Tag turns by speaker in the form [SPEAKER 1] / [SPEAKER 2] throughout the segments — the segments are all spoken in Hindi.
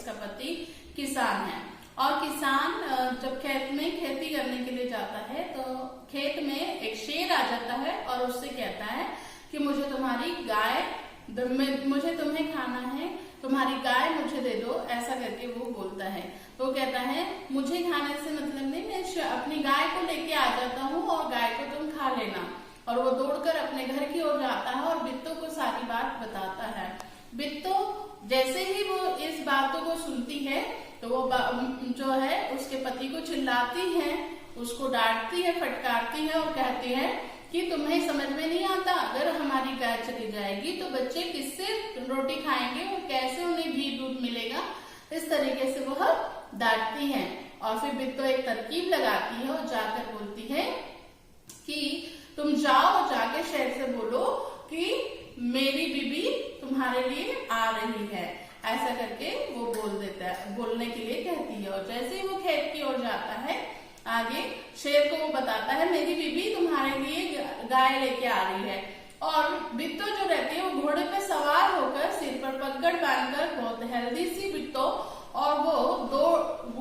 [SPEAKER 1] उसका पति किसान है। और किसान जब खेत में खेती करने के लिए जाता है तो खेत में एक शेर आ जाता है और उससे कहता है कि मुझे तुम्हारी गाय, मुझे तुम्हें खाना है, तुम्हारी गाय मुझे दे दो, ऐसा करके वो बोलता है। तो कहता है मुझे खाने से मतलब नहीं, मैं अपनी गाय को लेके आ जाता हूँ और गाय को तुम खा लेना। और वो दौड़कर अपने घर की ओर जाता है और बिट्टो को सारी बात बताता है। बिट्टो जैसे ही वो इस बातों को सुनती है तो वो जो है उसके पति को चिल्लाती है, उसको डांटती है, फटकारती है और कहती है कि तुम्हें समझ में नहीं आता, अगर हमारी गाय चली जाएगी तो बच्चे किससे रोटी खाएंगे और कैसे उन्हें घी दूध मिलेगा। इस तरीके से वह डांटती है। और फिर बिट्टो एक तरकीब लगाती है और जाकर बोलती है कि तुम जाओ, जाके शेर से बोलो कि मेरी बीबी तुम्हारे लिए आ रही है, ऐसा करके वो बोलने के लिए कहती है। और जैसे ही वो खेत की ओर जाता है आगे, शेर को वो बताता है मेरी बीबी तुम्हारे लिए गाय लेके आ रही है। और बिट्टो जो रहती है वो घोड़े पे सवार होकर, सिर पर पगड़ बांधकर, बहुत हेल्दी सी बिट्टो, और वो दो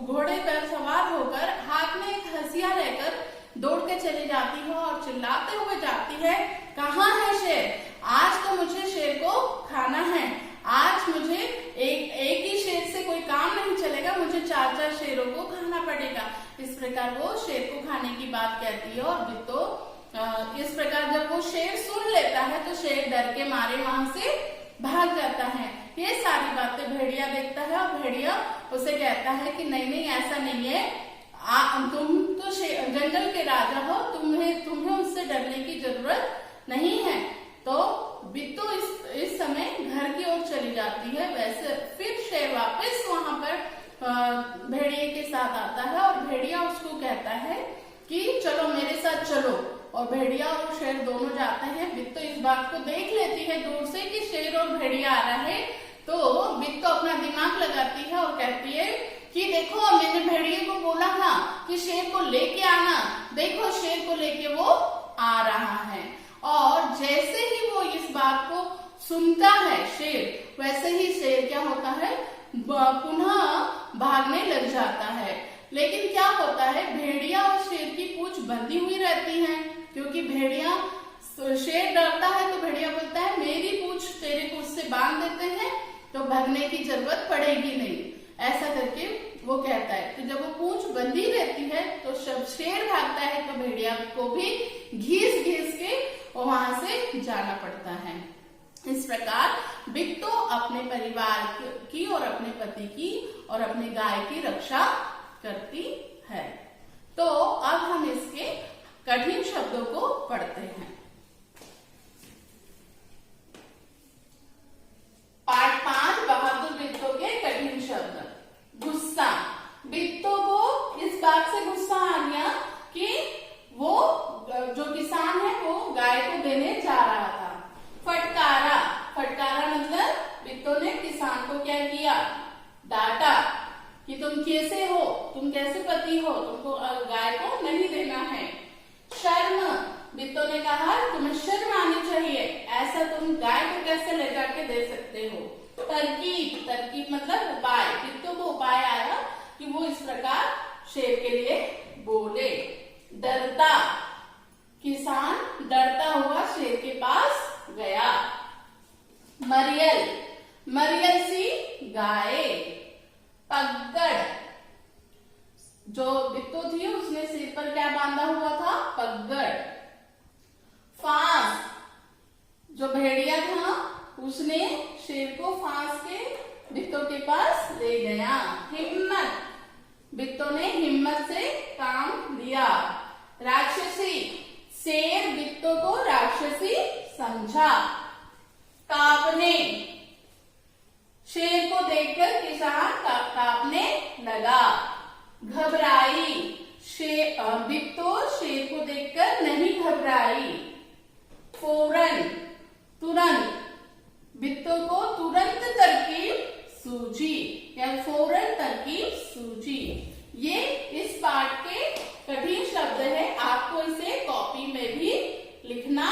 [SPEAKER 1] घोड़े पर सवार होकर हाथ में एक हंसिया लेकर दौड़ के चली जाती है और चिल्लाते हुए जाती है, कहाँ है शेर? आज तो मुझे शेर को खाना है, आज मुझे एक ही शेर से कोई काम नहीं चलेगा, मुझे 4-4 शेरों को खाना पड़ेगा। इस प्रकार वो शेर को खाने की बात कहती है। और बिट्टो इस प्रकार जब वो शेर सुन लेता है तो शेर डर के मारे वहां से भाग जाता है। ये सारी बातें भेड़िया देखता है और भेड़िया उसे कहता है कि नहीं नहीं, ऐसा नहीं है, तुम तो जंगल के राजा हो, तुम्हें उससे डरने की जरूरत नहीं है। तो बिट्टो इस समय घर की ओर चली जाती है। वैसे फिर शेर वापस वहां पर भेड़िए के साथ आता है और भेड़िया उसको कहता है कि चलो मेरे साथ चलो। और भेड़िया और शेर दोनों जाते हैं। बिट्टो इस बात को देख लेती है दूर से कि शेर और भेड़िया आ रहा है, तो बिट्टो अपना दिमाग लगाती है और कहती है कि देखो मैंने भेड़िए को बोला था कि शेर को लेके आना, देखो शेर को लेके वो आ रहा है। और जैसे ही वो इस बात को सुनता है शेर, वैसे ही शेर क्या होता है, पुनः भागने लग जाता है। लेकिन क्या होता है, भेड़िया और शेर की पूंछ बंधी हुई रहती है, क्योंकि भेड़िया, शेर डरता है तो भेड़िया बोलता है मेरी पूंछ तेरे पूंछ से बांध देते हैं तो भागने की जरूरत पड़ेगी नहीं, ऐसा करके वो कहता है। तो जब वो पूंछ बंधी रहती है तो जब शेर भागता है तो भेड़िया को भी घीस घीस के वहां से जाना पड़ता है। इस प्रकार बिट्टो अपने परिवार की और अपने पति की और अपनी गाय की रक्षा करती है। तो अब हम इसके कठिन शब्दों को पढ़ते हैं। पाठ 5, बहादुर बिट्टो के कठिन शब्द। गुस्सा। बिट्टो को इस बात से गुस्सा आ गया कि वो जो किसान है वो गाय को देने जा रहा था। फटकारा। फटकारा मतलब बिट्टो ने किसान को क्या किया, डांटा कि तुम कैसे हो, तुम कैसे पति हो, तुमको गाय को नहीं देना है। शर्म। बिट्टो ने कहा तुम्हें शर्म आनी चाहिए, ऐसा तुम गाय को कैसे ले जाके दे सकते हो। तरकीब। तरकीब मतलब उपाय। बिट्टो को उपाय आया कि वो इस प्रकार शेर के लिए बोले। डरता। किसान डरता हुआ शेर के पास गया। मरियल। मरियल सी गाय। पगड़। जो बिट्टो थी उसने सिर पर क्या बांधा हुआ था, पगड़। फांस। जो भेड़िया था उसने शेर को फांस के बिट्टो के पास ले गया। हिम्मत। बिट्टो ने हिम्मत से काम लिया। राक्षसी। शेर बिट्टो को राक्षसी समझा। कांपने। शेर को देखकर किसान कांपने लगा। घबराई। बिट्टो शेर को देखकर नहीं घबराई। फौरन। तुरंत। बिट्टो को तुरंत तरकीब सूझी या फौरन तरकीब सूझी। ये इस पाठ के कठिन शब्द है, आपको इसे कॉपी में भी लिखना